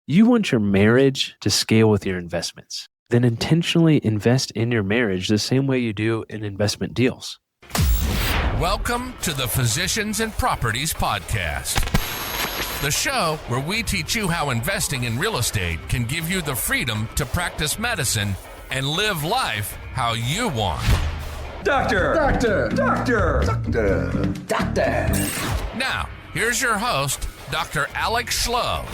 You want your marriage to scale with your investments. Then intentionally invest in your marriage the same way you do in investment deals. Welcome to the Physicians and Properties Podcast, the show where we teach you how investing in real estate can give you the freedom to practice medicine and live life how you want. Doctor! Now, here's your host, Dr. Alex Schloe.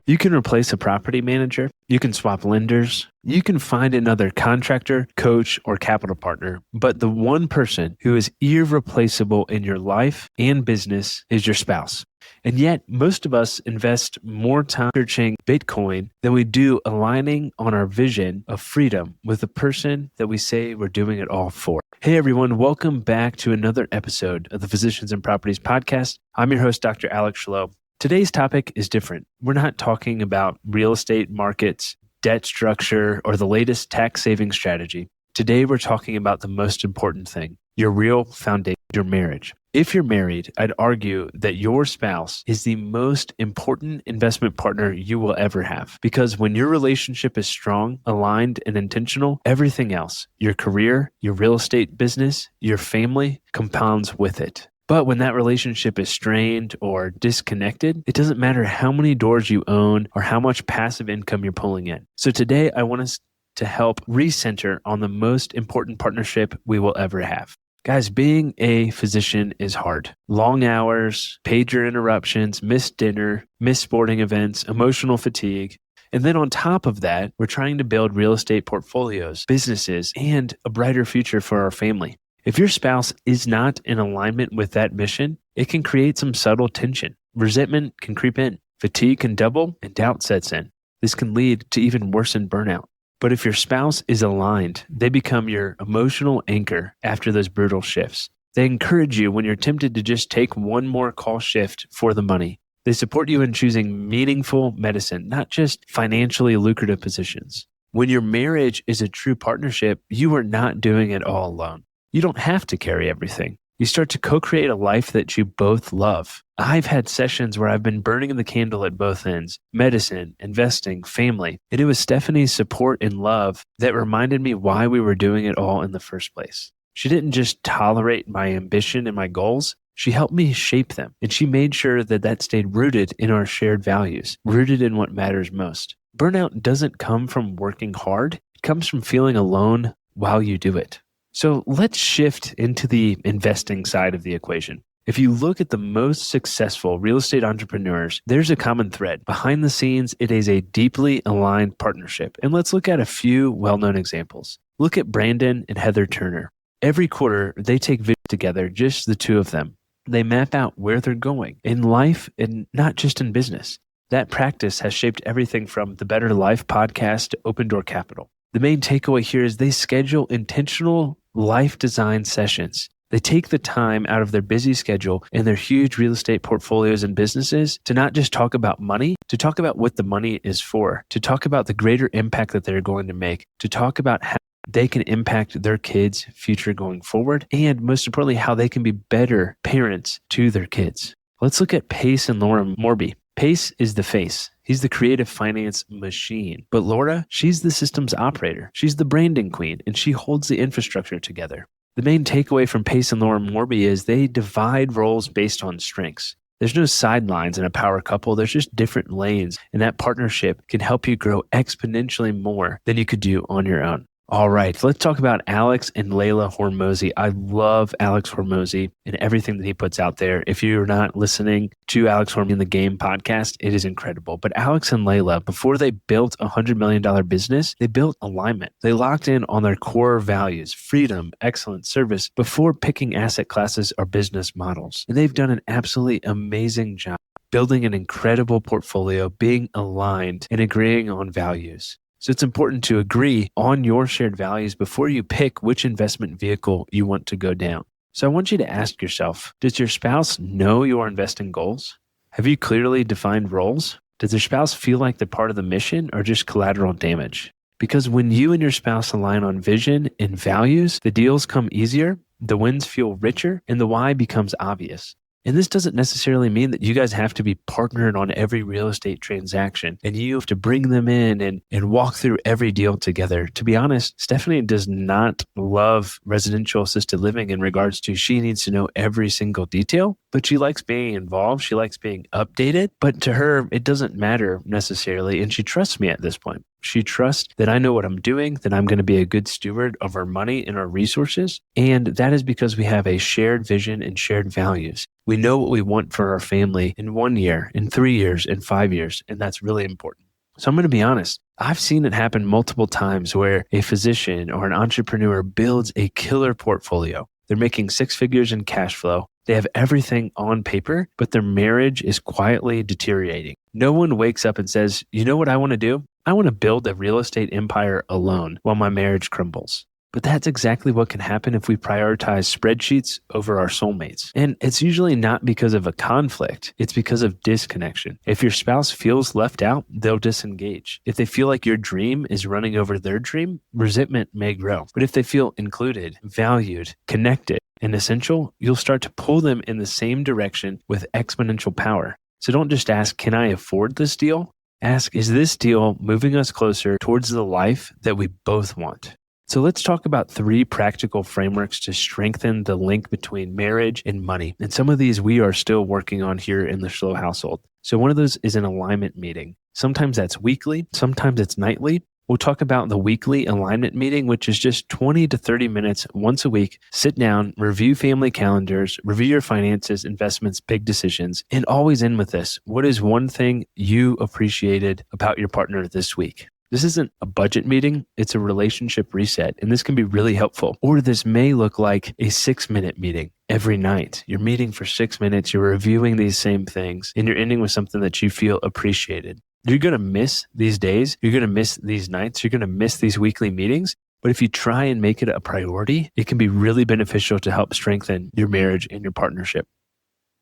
You can replace a property manager. You can swap lenders. You can find another contractor, coach, or capital partner. But the one person who is irreplaceable in your life and business is your spouse. And yet, most of us invest more time searching Bitcoin than we do aligning on our vision of freedom with the person that we say we're doing it all for. Hey everyone, welcome back to another episode of the Physicians and Properties Podcast. I'm your host, Dr. Alex Schloe. Today's topic is different. We're not talking about real estate markets, debt structure, or the latest tax saving strategy. Today, we're talking about the most important thing, your real foundation, your marriage. If you're married, I'd argue that your spouse is the most important investment partner you will ever have. Because when your relationship is strong, aligned, and intentional, everything else, your career, your real estate business, your family, compounds with it. But when that relationship is strained or disconnected, it doesn't matter how many doors you own or how much passive income you're pulling in. So today, I want us to help recenter on the most important partnership we will ever have. Guys, being a physician is hard. Long hours, pager interruptions, missed dinner, missed sporting events, emotional fatigue. And then on top of that, we're trying to build real estate portfolios, businesses, and a brighter future for our family. If your spouse is not in alignment with that mission, it can create some subtle tension. Resentment can creep in, fatigue can double, and doubt sets in. This can lead to even worsened burnout. But if your spouse is aligned, they become your emotional anchor after those brutal shifts. They encourage you when you're tempted to just take one more call shift for the money. They support you in choosing meaningful medicine, not just financially lucrative positions. When your marriage is a true partnership, you are not doing it all alone. You don't have to carry everything. You start to co-create a life that you both love. I've had sessions where I've been burning the candle at both ends, medicine, investing, family. And it was Stephanie's support and love that reminded me why we were doing it all in the first place. She didn't just tolerate my ambition and my goals. She helped me shape them. And she made sure that that stayed rooted in our shared values, rooted in what matters most. Burnout doesn't come from working hard. It comes from feeling alone while you do it. So let's shift into the investing side of the equation. If you look at the most successful real estate entrepreneurs, there's a common thread. Behind the scenes, it is a deeply aligned partnership. And let's look at a few well-known examples. Look at Brandon and Heather Turner. Every quarter, they take videos together, just the two of them. They map out where they're going in life and not just in business. That practice has shaped everything from the Better Life podcast to Open Door Capital. The main takeaway here is they schedule intentional life design sessions. They take the time out of their busy schedule and their huge real estate portfolios and businesses to not just talk about money, to talk about what the money is for, to talk about the greater impact that they're going to make, to talk about how they can impact their kids' future going forward, and most importantly, how they can be better parents to their kids. Let's look at Pace and Laura Morby. Pace is the face. He's the creative finance machine. But Laura, she's the systems operator. She's the branding queen, and she holds the infrastructure together. The main takeaway from Pace and Laura Morby is they divide roles based on strengths. There's no sidelines in a power couple. There's just different lanes, and that partnership can help you grow exponentially more than you could do on your own. All right, let's talk about Alex and Layla Hormozi. I love Alex Hormozi and everything that he puts out there. If you're not listening to Alex Hormozi in the Game podcast, it is incredible. But Alex and Layla, before they built a $100 million business, they built alignment. They locked in on their core values, freedom, excellence, service, before picking asset classes or business models. And they've done an absolutely amazing job building an incredible portfolio, being aligned, and agreeing on values. So it's important to agree on your shared values before you pick which investment vehicle you want to go down. So I want you to ask yourself, does your spouse know your investing goals? Have you clearly defined roles? Does your spouse feel like they're part of the mission or just collateral damage? Because when you and your spouse align on vision and values, the deals come easier, the wins feel richer, and the why becomes obvious. And this doesn't necessarily mean that you guys have to be partnered on every real estate transaction and you have to bring them in and walk through every deal together. To be honest, Stephanie does not love residential assisted living in regards to she needs to know every single detail, but she likes being involved. She likes being updated, but to her, it doesn't matter necessarily. And she trusts me at this point. She trusts that I know what I'm doing, that I'm going to be a good steward of our money and our resources. And that is because we have a shared vision and shared values. We know what we want for our family in 1 year, in 3 years, in 5 years. And that's really important. So I'm going to be honest. I've seen it happen multiple times where a physician or an entrepreneur builds a killer portfolio. They're making 6 figures in cash flow. They have everything on paper, but their marriage is quietly deteriorating. No one wakes up and says, you know what I want to do? I want to build a real estate empire alone while my marriage crumbles. But that's exactly what can happen if we prioritize spreadsheets over our soulmates. And it's usually not because of a conflict. It's because of disconnection. If your spouse feels left out, they'll disengage. If they feel like your dream is running over their dream, resentment may grow. But if they feel included, valued, connected, and essential, you'll start to pull them in the same direction with exponential power. So don't just ask, can I afford this deal? Ask, is this deal moving us closer towards the life that we both want? So let's talk about 3 practical frameworks to strengthen the link between marriage and money. And some of these we are still working on here in the Schloe household. So one of those is an alignment meeting. Sometimes that's weekly, sometimes it's nightly. We'll talk about the weekly alignment meeting, which is just 20 to 30 minutes once a week. Sit down, review family calendars, review your finances, investments, big decisions, and always end with this. What is one thing you appreciated about your partner this week? This isn't a budget meeting, it's a relationship reset, and this can be really helpful. Or this may look like a 6-minute meeting every night. You're meeting for 6 minutes, you're reviewing these same things, and you're ending with something that you feel appreciated. You're going to miss these days. You're going to miss these nights. You're going to miss these weekly meetings. But if you try and make it a priority, it can be really beneficial to help strengthen your marriage and your partnership.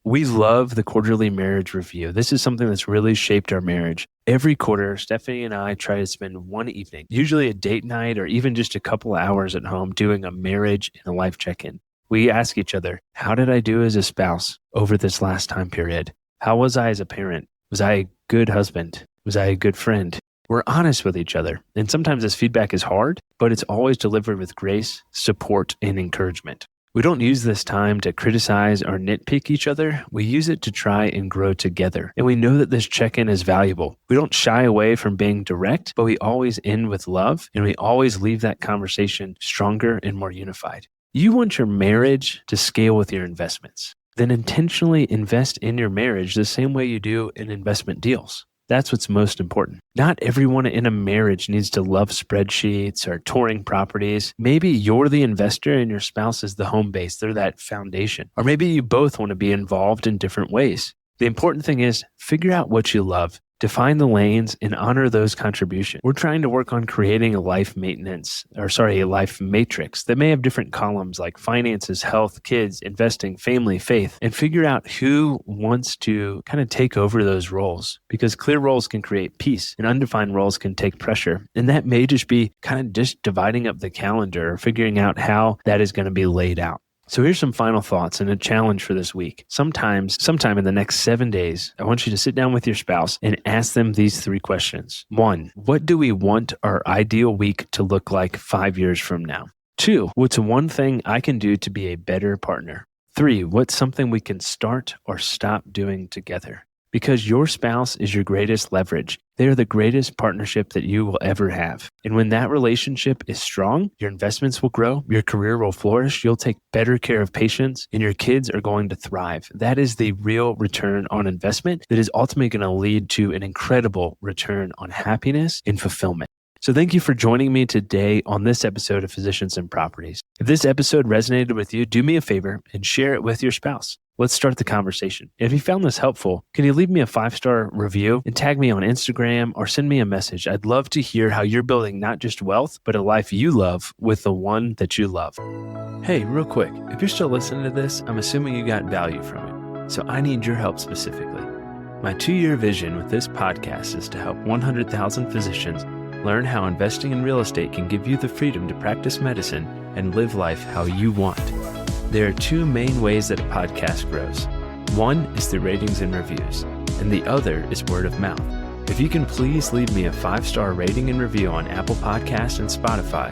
We love the quarterly marriage review. This is something that's really shaped our marriage. Every quarter, Stephanie and I try to spend one evening, usually a date night or even just a couple of hours at home, doing a marriage and a life check-in. We ask each other, how did I do as a spouse over this last time period? How was I as a parent? Was I a good husband? Was I a good friend? We're honest with each other. And sometimes this feedback is hard, but it's always delivered with grace, support, and encouragement. We don't use this time to criticize or nitpick each other. We use it to try and grow together. And we know that this check-in is valuable. We don't shy away from being direct, but we always end with love, and we always leave that conversation stronger and more unified. You want your marriage to scale with your investments. Then intentionally invest in your marriage the same way you do in investment deals. That's what's most important. Not everyone in a marriage needs to love spreadsheets or touring properties. Maybe you're the investor and your spouse is the home base. They're that foundation. Or maybe you both want to be involved in different ways. The important thing is figure out what you love. Define the lanes and honor those contributions. We're trying to work on creating a life matrix that may have different columns like finances, health, kids, investing, family, faith, and figure out who wants to kind of take over those roles, because clear roles can create peace and undefined roles can take pressure. And that may just be kind of just dividing up the calendar or figuring out how that is going to be laid out. So here's some final thoughts and a challenge for this week. Sometime in the next 7 days, I want you to sit down with your spouse and ask them these 3 questions. 1, what do we want our ideal week to look like 5 years from now? 2, what's one thing I can do to be a better partner? 3, what's something we can start or stop doing together? Because your spouse is your greatest leverage. They are the greatest partnership that you will ever have. And when that relationship is strong, your investments will grow, your career will flourish, you'll take better care of patients, and your kids are going to thrive. That is the real return on investment that is ultimately going to lead to an incredible return on happiness and fulfillment. So thank you for joining me today on this episode of Physicians and Properties. If this episode resonated with you, do me a favor and share it with your spouse. Let's start the conversation. If you found this helpful, can you leave me a 5-star review and tag me on Instagram or send me a message? I'd love to hear how you're building not just wealth, but a life you love with the one that you love. Hey, real quick, if you're still listening to this, I'm assuming you got value from it. So I need your help specifically. My 2-year vision with this podcast is to help 100,000 physicians learn how investing in real estate can give you the freedom to practice medicine and live life how you want. There are 2 main ways that a podcast grows. One is through ratings and reviews, and the other is word of mouth. If you can please leave me a 5-star rating and review on Apple Podcasts and Spotify,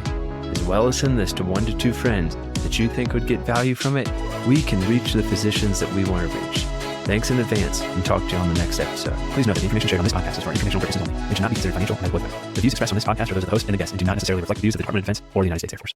as well as send this to 1 to 2 friends that you think would get value from it, we can reach the physicians that we want to reach. Thanks in advance, and talk to you on the next episode. Please note that the information shared on this podcast is for informational purposes only. It should not be considered financial or medical advice. The views expressed on this podcast are those of the host and the guest and do not necessarily reflect the views of the Department of Defense or the United States Air Force.